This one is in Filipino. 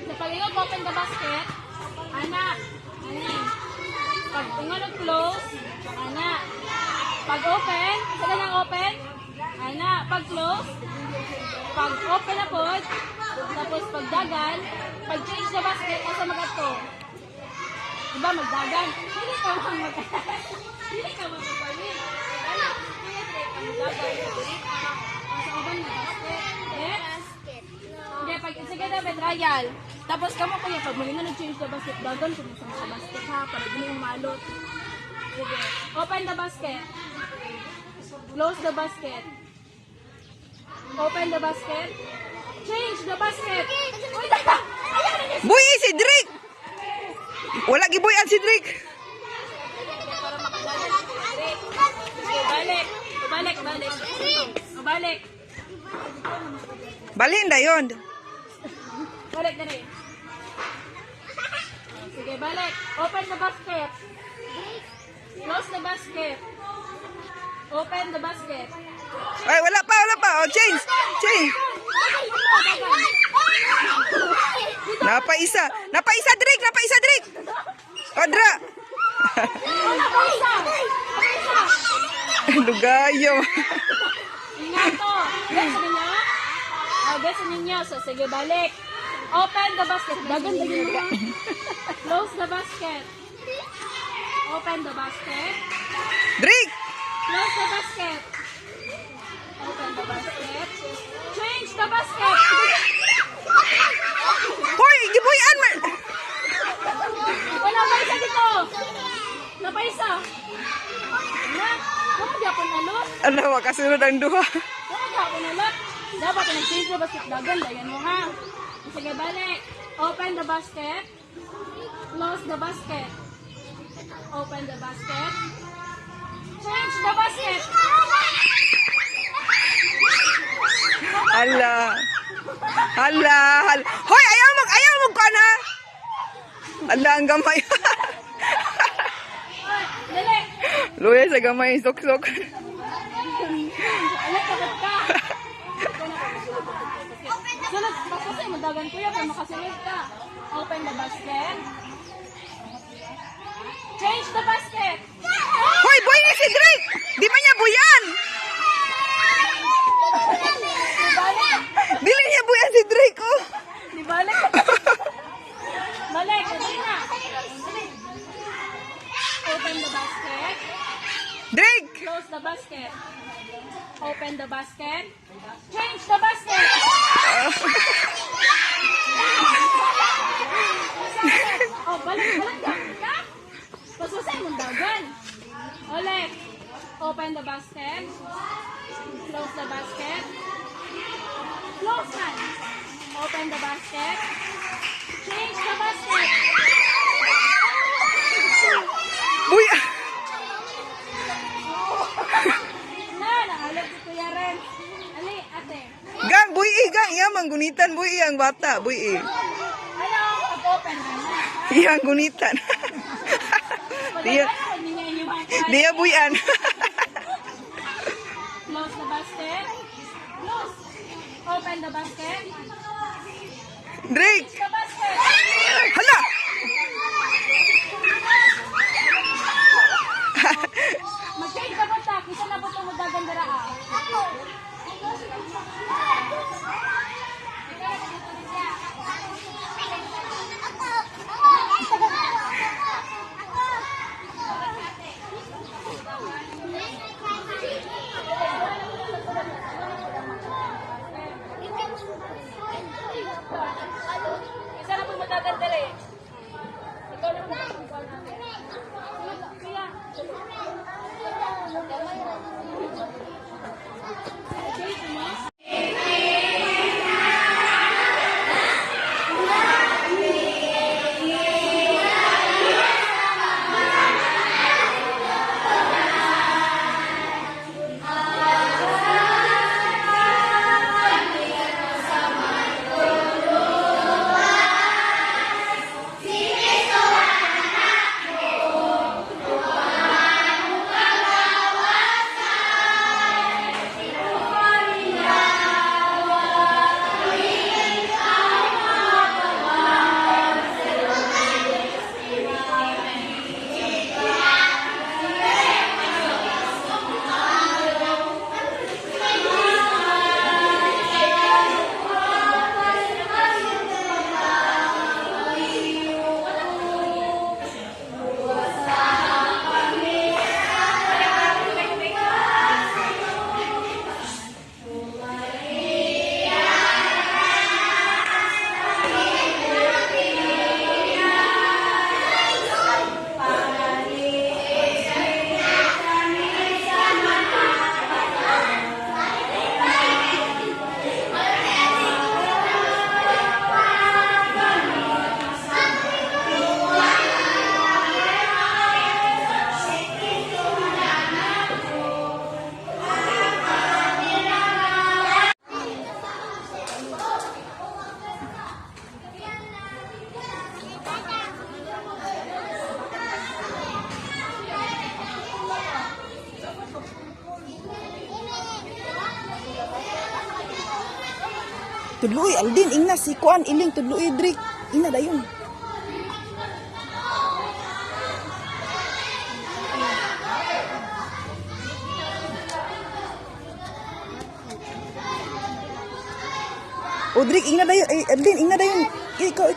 Sa pag-ingot, open the basket. Anak. Pag ingot, close. Anak. Pag open, saka lang open. Anak. Pag close. Pag open na po. Tapos pag dagan. Pag change the basket, asa magato. Diba magdagan? Hindi ka magdagan. Hindi ka magdagan. Anak. Sa uban na basket. Hindi, pag sige na trial. Tapos kamo ko yung pag muli na nag-change the basket, dagan kung sa basket ha, para hindi yung malot. Sige. Open the basket. Close the basket. Open the basket. Change the basket. Uy, dagan! Boy, si Drake! Wala gibuyan si Drake. Balik. Balik. Balhin na yun. Balik na rin. Sige, balik. Open the basket. Close the basket. Open the basket. Ay, wala pa. Oh, change. Napaisa, Drake. Odra. Lugayo. Ingat to. Guys ninyo. So, sige, balik. Open the basket. Dagan mo. Close the basket. Open the basket. Drake. Close the basket. Open the basket. Change the basket. Hoy, gibuyan man. Wala pa isa dito. Napaisa. Ano gyapon alot? Ano, makasunod ang duha. Ano gyapon alot? Dapat nag-change the basket. Dagan, dayan mo ha. Sige, balik. Open the basket. Close the basket. Open the basket. Change the basket. Hala. Hoy, ayaw mo ka na. Hala, ang gamay. Dali. Luya sa gamay, sok-sok. Alat, takot ka. Sunod, kasi madagan kuya para makasunod ka. Open the basket. Change the basket. Hoy, boy ni si Drake. Di ba niya buyan? Balik. Dili niya buyan si Drake, oh. Di balik. Balik, dali na. Open the basket. Drake. Close the basket. Open the basket. Change the basket. Oh, balik ka. Pasusay mong dagan. Ulit. Open the basket. Close the basket. Close man. Open the basket. Change the basket. Buya. Naalag si Kuya Ren. Ali, ate. Gang, buy gang. Iya, manggunitan, buy ang bata, buy. Ano, pag-open ka na. Iya, ang gunitan. Dia, dia buyan. Close the basket. Close. Open the basket. Drake. The basket. Hala. Mag-change ka punta. Kisa na po itong magagandara ah. Isa na po magagandara eh. Tudloy, Aldin, ingna si Kuan, iling, tudloy, Drake. Ina dayon. O, Drake, ingna dayon. Eh, Aldin, ingna dayon. Ikaw.